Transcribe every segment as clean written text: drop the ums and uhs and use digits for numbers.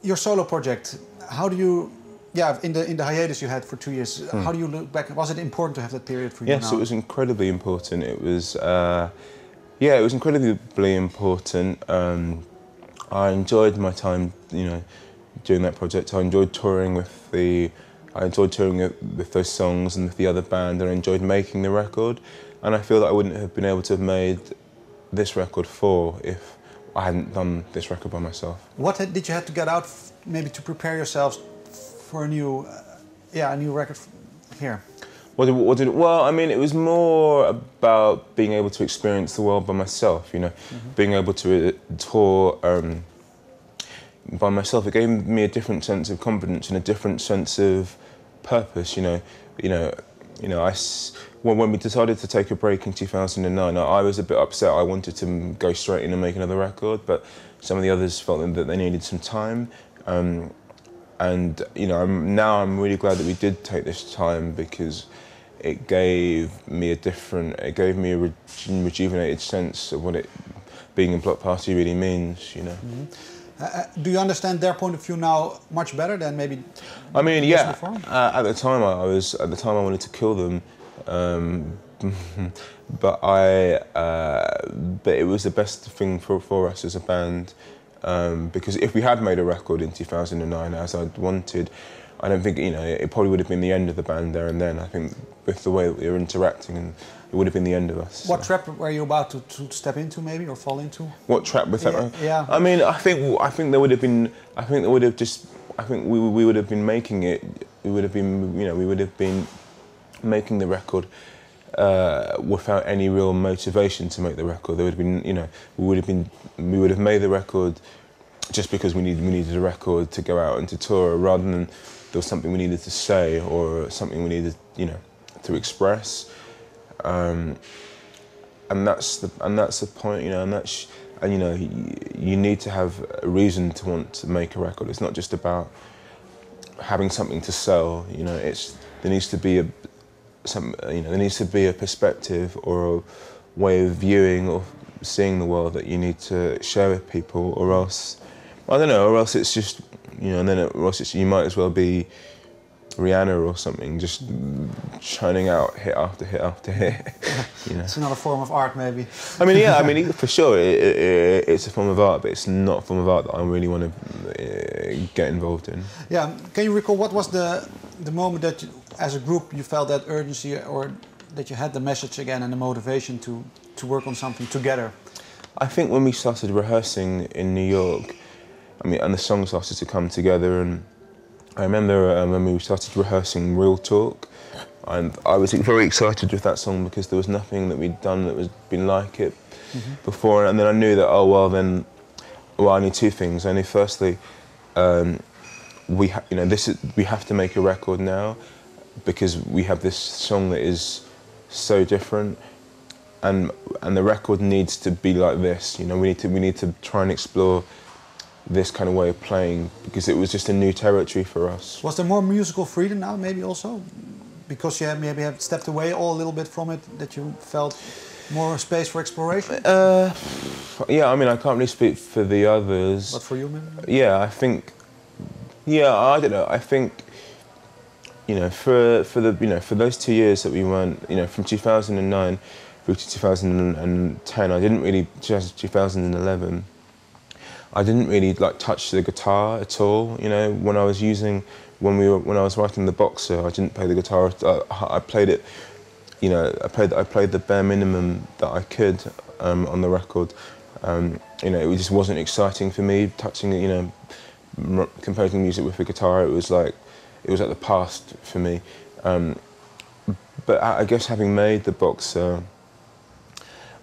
your solo project, how do you, in the hiatus you had for 2 years, how do you look back? Was it important to have that period for you now? Yes, it was incredibly important. It was, it was incredibly important. I enjoyed my time, doing that project. I enjoyed touring with those songs and with the other band, and I enjoyed making the record. And I feel that I wouldn't have been able to have made this record if I hadn't done this record by myself. What did you have to get out, maybe to prepare yourselves for a new record here? Well, I mean, it was more about being able to experience the world by myself, being able to tour by myself. It gave me a different sense of confidence and a different sense of purpose, when we decided to take a break in 2009, I was a bit upset. I wanted to go straight in and make another record, but some of the others felt that they needed some time. Now I'm really glad that we did take this time, because it gave me a rejuvenated sense of what being in Bloc Party really means, Do you understand their point of view now much better than maybe? I mean, yeah. Before? At the time, I wanted to kill them, but it was the best thing for us as a band, because if we had made a record in 2009 as I'd wanted, I don't think it probably would have been the end of the band there and then. I think with the way that we were interacting, and it would have been the end of us. What trap were you about to step into, maybe, or fall into? What trap with that? Yeah. I mean, I think there would have been. I think there would have just. I think we would have been making it. We would have been. We would have been making the record without any real motivation to make the record. There would have been. We would have made the record just because we needed a record to go out and to tour, rather than there was something we needed to say or something we needed, to express. And that's the point, you need to have a reason to want to make a record. It's not just about having something to sell. There needs to be a perspective or a way of viewing or seeing the world that you need to share with people, or else, I don't know, or else it's just, you might as well be Rihanna or something, just churning out hit after hit after hit. It's another form of art, maybe. I mean, for sure, it's a form of art, but it's not a form of art that I really want to get involved in. Yeah, can you recall what was the moment that, as a group, you felt that urgency, or that you had the message again and the motivation to work on something together? I think when we started rehearsing in New York, and the songs started to come together, and I remember when we started rehearsing Real Talk, and I was very excited with that song because there was nothing that we'd done that was been like it before, and then I knew that, I knew two things. I knew, firstly, we have to make a record now, because we have this song that is so different, and the record needs to be like this. We need to try and explore this kind of way of playing, because it was just a new territory for us. Was there more musical freedom now, maybe also? Because you maybe have stepped away a little bit from it, that you felt more space for exploration? Yeah, I can't really speak for the others. But for you, maybe? Yeah, I think, I don't know, I think, for those 2 years that we weren't, from 2009 through to 2010, I didn't really, 2011, I didn't really touch the guitar at all. When I was writing The Boxer, I didn't play the guitar. I played it. I played the bare minimum that I could on the record. It just wasn't exciting for me touching it. Composing music with the guitar. It was like the past for me. But I guess having made The Boxer,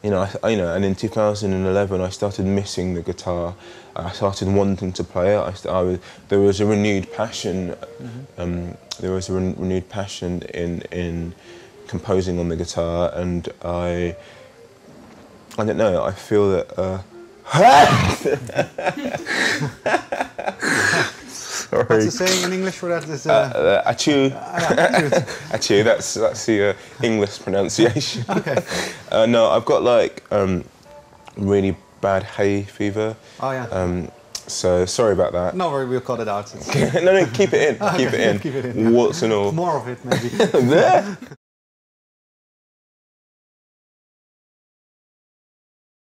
and in 2011 I started missing the guitar. I started wanting to play it. There was a renewed passion. There was a renewed passion in composing on the guitar, and I don't know. I feel that. Sorry. What's the saying in English for that? Achoo. Achoo. That's the English pronunciation. Okay. No, I've got really bad hay fever. Oh yeah. So sorry about that. No worry, we'll cut it out. No, keep it in. Keep it in. Keep it in. Warts and all. More of it, maybe.